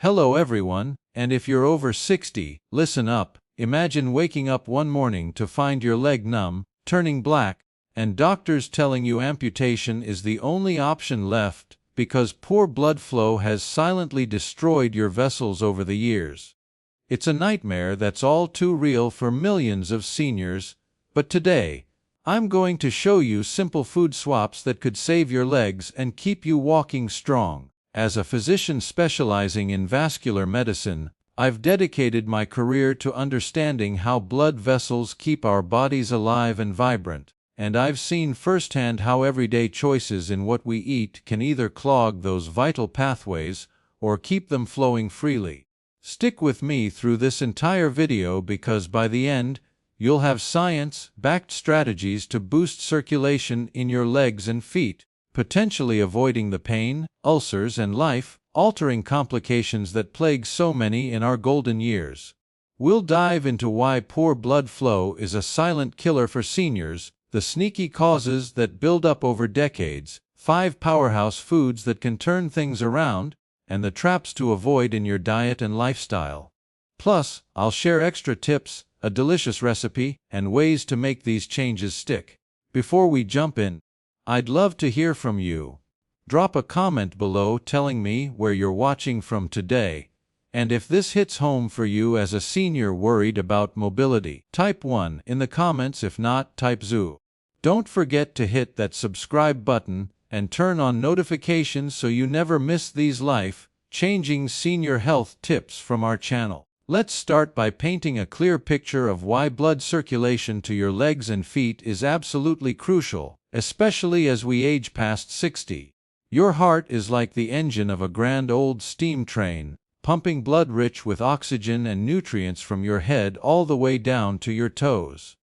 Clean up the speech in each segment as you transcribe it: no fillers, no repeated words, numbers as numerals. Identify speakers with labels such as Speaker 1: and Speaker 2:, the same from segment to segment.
Speaker 1: Hello everyone, and if you're over 60, listen up. Imagine waking up one morning to find your leg numb, turning black, and doctors telling you amputation is the only option left because poor blood flow has silently destroyed your vessels over the years. It's a nightmare that's all too real for millions of seniors, but today, I'm going to show you simple food swaps that could save your legs and keep you walking strong. As a physician specializing in vascular medicine, I've dedicated my career to understanding how blood vessels keep our bodies alive and vibrant, and I've seen firsthand how everyday choices in what we eat can either clog those vital pathways or keep them flowing freely. Stick with me through this entire video because by the end, you'll have science-backed strategies to boost circulation in your legs and feet, potentially avoiding the pain, ulcers, and life-altering complications that plague so many in our golden years. We'll dive into why poor blood flow is a silent killer for seniors, the sneaky causes that build up over decades, 5 powerhouse foods that can turn things around, and the traps to avoid in your diet and lifestyle. Plus, I'll share extra tips, a delicious recipe, and ways to make these changes stick. Before we jump in, I'd love to hear from you. Drop a comment below telling me where you're watching from today, and if this hits home for you as a senior worried about mobility. Type 1 in the comments, if not, type zoo. Don't forget to hit that subscribe button and turn on notifications so you never miss these life-changing senior health tips from our channel. Let's start by painting a clear picture of why blood circulation to your legs and feet is absolutely crucial, especially as we age past 60. Your heart is like the engine of a grand old steam train, pumping blood rich with oxygen and nutrients from your head all the way down to your toes.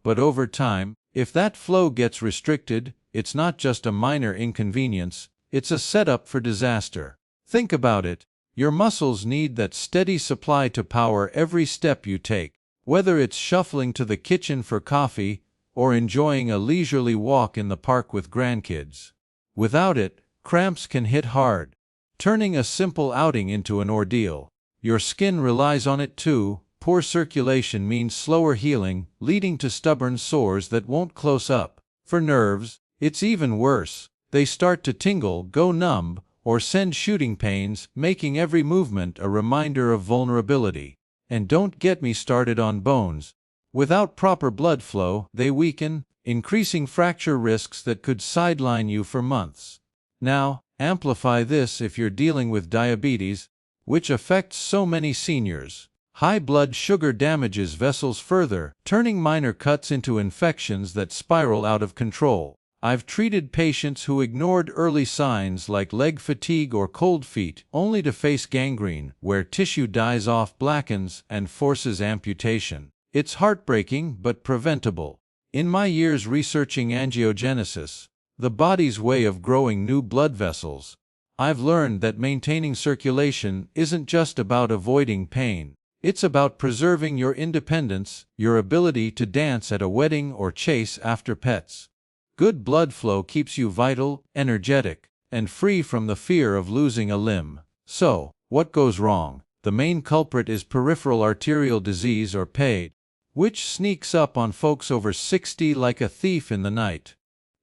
Speaker 1: But over time, if that flow gets restricted, it's not just a minor inconvenience, it's a setup for disaster. Think about it. Your muscles need that steady supply to power every step you take, whether it's shuffling to the kitchen for coffee or enjoying a leisurely walk in the park with grandkids. Without it, cramps can hit hard, turning a simple outing into an ordeal. Your skin relies on it too. Poor circulation means slower healing, leading to stubborn sores that won't close up. For nerves, it's even worse. They start to tingle, go numb, or send shooting pains, making every movement a reminder of vulnerability. And don't get me started on bones. Without proper blood flow, they weaken, increasing fracture risks that could sideline you for months. Now, amplify this if you're dealing with diabetes, which affects so many seniors. High blood sugar damages vessels further, turning minor cuts into infections that spiral out of control. I've treated patients who ignored early signs like leg fatigue or cold feet, only to face gangrene, where tissue dies off, blackens, and forces amputation. It's heartbreaking but preventable. In my years researching angiogenesis, the body's way of growing new blood vessels, I've learned that maintaining circulation isn't just about avoiding pain. It's about preserving your independence, your ability to dance at a wedding or chase after pets. Good blood flow keeps you vital, energetic, and free from the fear of losing a limb. So, what goes wrong? The main culprit is peripheral arterial disease, or PAD, which sneaks up on folks over 60 like a thief in the night.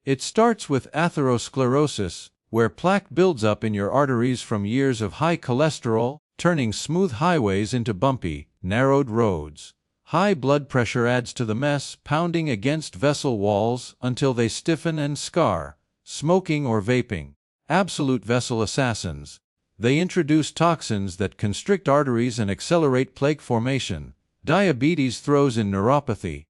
Speaker 1: It starts with atherosclerosis, where plaque builds up in your arteries from years of high cholesterol, turning smooth highways into bumpy, narrowed roads. High blood pressure adds to the mess, pounding against vessel walls until they stiffen and scar. Smoking or vaping, absolute vessel assassins. They introduce toxins that constrict arteries and accelerate plaque formation. Diabetes throws in neuropathy,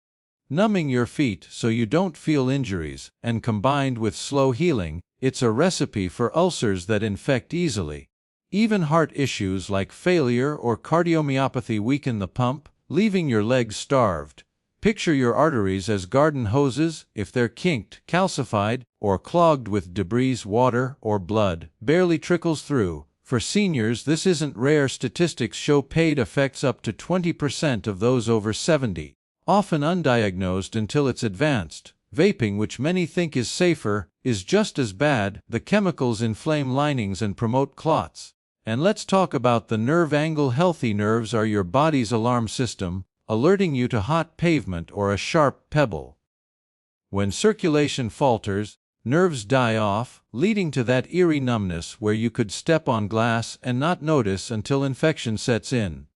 Speaker 1: numbing your feet so you don't feel injuries, and combined with slow healing, it's a recipe for ulcers that infect easily. Even heart issues like failure or cardiomyopathy weaken the pump, leaving your legs starved. Picture your arteries as garden hoses. If they're kinked, calcified, or clogged with debris, water or blood barely trickles through. For seniors, this isn't rare. Statistics show PAD affects up to 20% of those over 70, often undiagnosed until it's advanced. Vaping, which many think is safer, is just as bad. The chemicals inflame linings and promote clots. And let's talk about the nerve angle. Healthy nerves are your body's alarm system, alerting you to hot pavement or a sharp pebble. When circulation falters, nerves die off, leading to that eerie numbness where you could step on glass and not notice until infection sets in.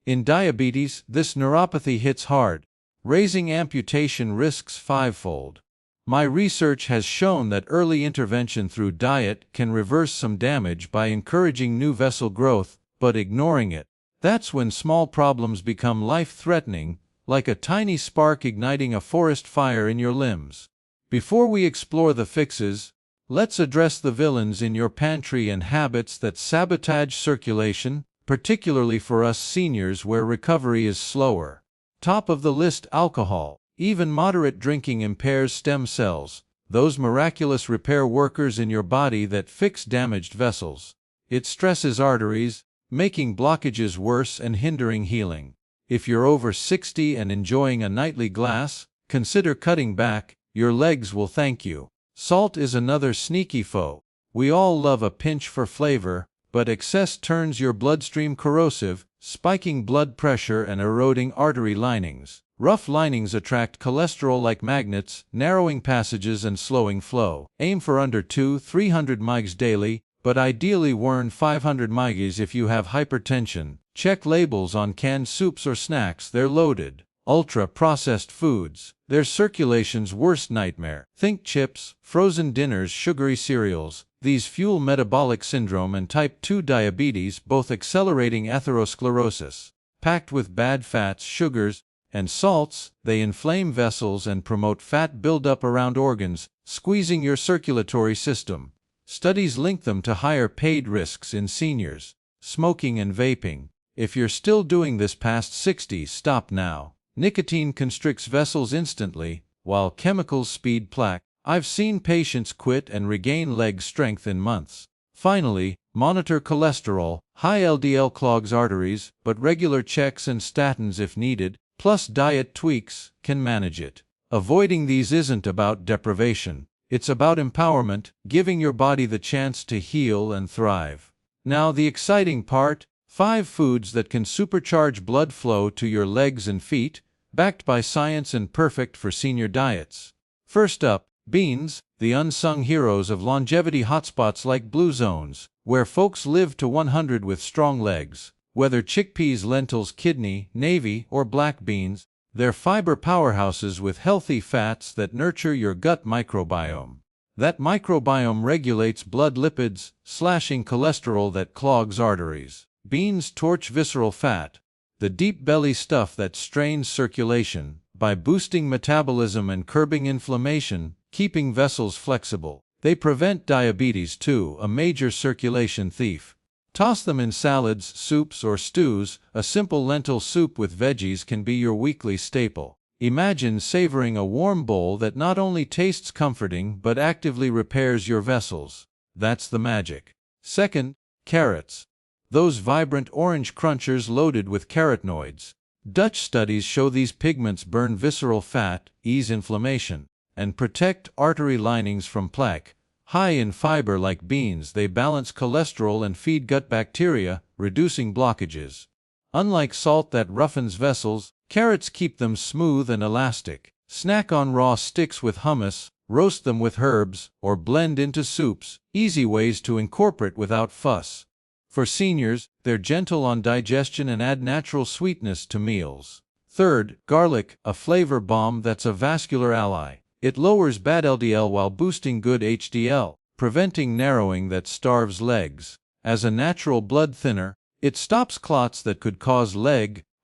Speaker 1: In diabetes, this neuropathy hits hard, raising amputation risks fivefold. My research has shown that early intervention through diet can reverse some damage by encouraging new vessel growth, but ignoring it. That's when small problems become life-threatening, like a tiny spark igniting a forest fire in your limbs. Before we explore the fixes, let's address the villains in your pantry and habits that sabotage circulation, particularly for us seniors where recovery is slower. Top of the list: alcohol. Even moderate drinking impairs stem cells, those miraculous repair workers in your body that fix damaged vessels. It stresses arteries, making blockages worse and hindering healing. If you're over 60 and enjoying a nightly glass, consider cutting back. Your legs will thank you. Salt is another sneaky foe. We all love a pinch for flavor, but excess turns your bloodstream corrosive, spiking blood pressure and eroding artery linings. Rough linings attract cholesterol like magnets, narrowing passages and slowing flow. Aim for under 200-300 mg daily, but ideally warn 500 mg if you have hypertension. Check labels on canned soups or snacks, they're loaded. Ultra-processed foods, they're circulation's worst nightmare. Think chips, frozen dinners, sugary cereals. These fuel metabolic syndrome and type 2 diabetes, both accelerating atherosclerosis. Packed with bad fats, sugars, and salts, they inflame vessels and promote fat buildup around organs, squeezing your circulatory system. Studies link them to higher paid risks in seniors. Smoking and vaping. If you're still doing this past 60, stop now. Nicotine constricts vessels instantly, while chemicals speed plaque. I've seen patients quit and regain leg strength in months. Finally, monitor cholesterol. High LDL clogs arteries, but regular checks and statins if needed, plus diet tweaks, can manage it. Avoiding these isn't about deprivation. It's about empowerment, giving your body the chance to heal and thrive. Now the exciting part: 5 foods that can supercharge blood flow to your legs and feet, backed by science and perfect for senior diets. First up, beans, the unsung heroes of longevity hotspots like blue zones, where folks live to 100 with strong legs. Whether chickpeas, lentils, kidney, navy, or black beans, they're fiber powerhouses with healthy fats that nurture your gut microbiome. That microbiome regulates blood lipids, slashing cholesterol that clogs arteries. Beans torch visceral fat, the deep belly stuff that strains circulation, by boosting metabolism and curbing inflammation, keeping vessels flexible. They prevent diabetes too, a major circulation thief. Toss them in salads, soups, or stews. A simple lentil soup with veggies can be your weekly staple. Imagine savoring a warm bowl that not only tastes comforting but actively repairs your vessels. That's the magic. Second, carrots. Those vibrant orange crunchers loaded with carotenoids. Dutch studies show these pigments burn visceral fat, ease inflammation, and protect artery linings from plaque. High in fiber like beans, they balance cholesterol and feed gut bacteria, reducing blockages. Unlike salt that roughens vessels, carrots keep them smooth and elastic. Snack on raw sticks with hummus, roast them with herbs, or blend into soups. Easy ways to incorporate without fuss. For seniors, they're gentle on digestion and add natural sweetness to meals. Third, garlic, a flavor bomb that's a vascular ally. It lowers bad LDL while boosting good HDL, preventing narrowing that starves legs. As a natural blood thinner, it stops clots that could cause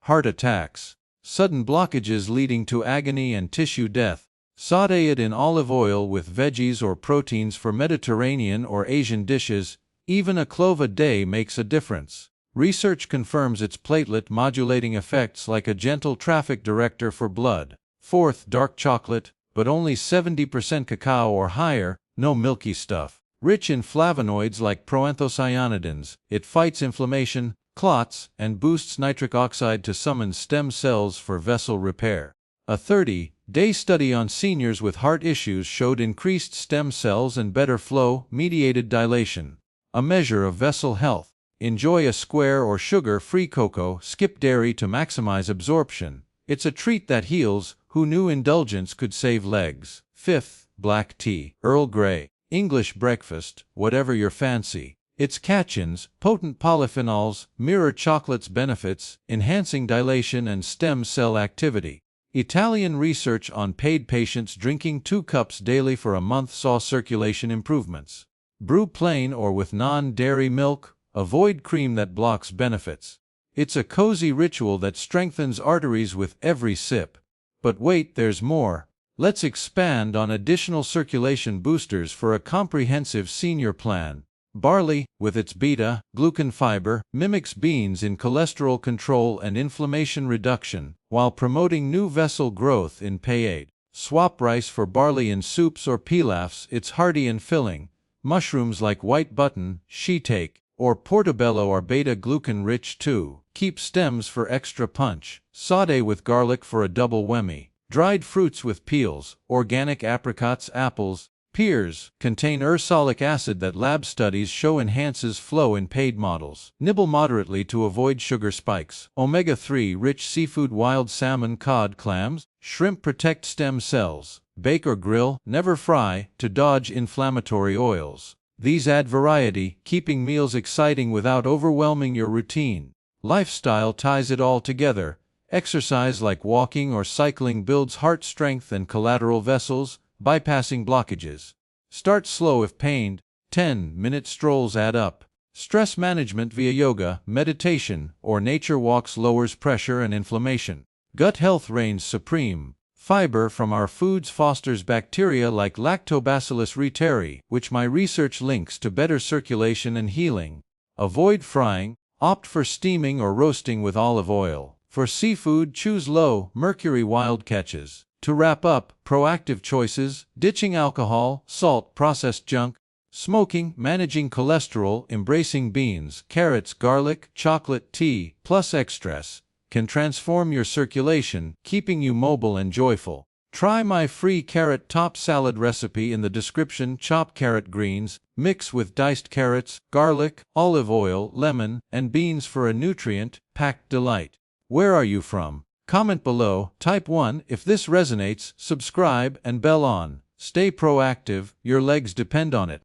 Speaker 1: heart attacks, sudden blockages leading to agony and tissue death. Sauté it in olive oil with veggies or proteins for Mediterranean or Asian dishes. Even a clove a day makes a difference. Research confirms its platelet-modulating effects like a gentle traffic director for blood. Fourth, dark chocolate, but only 70% cacao or higher, no milky stuff. Rich in flavonoids like proanthocyanidins, it fights inflammation, clots, and boosts nitric oxide to summon stem cells for vessel repair. A 30-day study on seniors with heart issues showed increased stem cells and better flow-mediated dilation, a measure of vessel health. Enjoy a square or sugar-free cocoa, skip dairy to maximize absorption. It's a treat that heals. Who knew indulgence could save legs? 5th, black tea, Earl Grey. English breakfast, whatever your fancy. Its catechins, potent polyphenols, mirror chocolate's benefits, enhancing dilation and stem cell activity. Italian research on paid patients drinking 2 cups daily for a month saw circulation improvements. Brew plain or with non-dairy milk. Avoid cream that blocks benefits. It's a cozy ritual that strengthens arteries with every sip. But wait, there's more. Let's expand on additional circulation boosters for a comprehensive senior plan. Barley, with its beta-glucan fiber, mimics beans in cholesterol control and inflammation reduction, while promoting new vessel growth in payade. Swap rice for barley in soups or pilafs. It's hearty and filling. Mushrooms like white button, shiitake, or portobello are beta-glucan rich too. Keep stems for extra punch. Sauté with garlic for a double whammy. Dried fruits with peels, organic apricots, apples, pears, contain ursolic acid that lab studies show enhances flow in paid models. Nibble moderately to avoid sugar spikes. Omega-3 rich seafood, wild salmon, cod, clams, shrimp protect stem cells. Bake or grill, never fry, to dodge inflammatory oils. These add variety, keeping meals exciting without overwhelming your routine. Lifestyle ties it all together. Exercise like walking or cycling builds heart strength and collateral vessels, bypassing blockages. Start slow if pained. 10-minute strolls add up. Stress management via yoga, meditation, or nature walks lowers pressure and inflammation. Gut health reigns supreme. Fiber from our foods fosters bacteria like Lactobacillus reuteri, which my research links to better circulation and healing. Avoid frying. Opt for steaming or roasting with olive oil. For seafood, choose low mercury wild catches. To wrap up, proactive choices, ditching alcohol, salt, processed junk, smoking, managing cholesterol, embracing beans, carrots, garlic, chocolate, tea, plus extras, can transform your circulation, keeping you mobile and joyful. Try my free carrot top salad recipe in the description. Chop carrot greens, mix with diced carrots, garlic, olive oil, lemon, and beans for a nutrient-packed delight. Where are you from? Comment below. Type 1 if this resonates, subscribe and bell on. Stay proactive, your legs depend on it.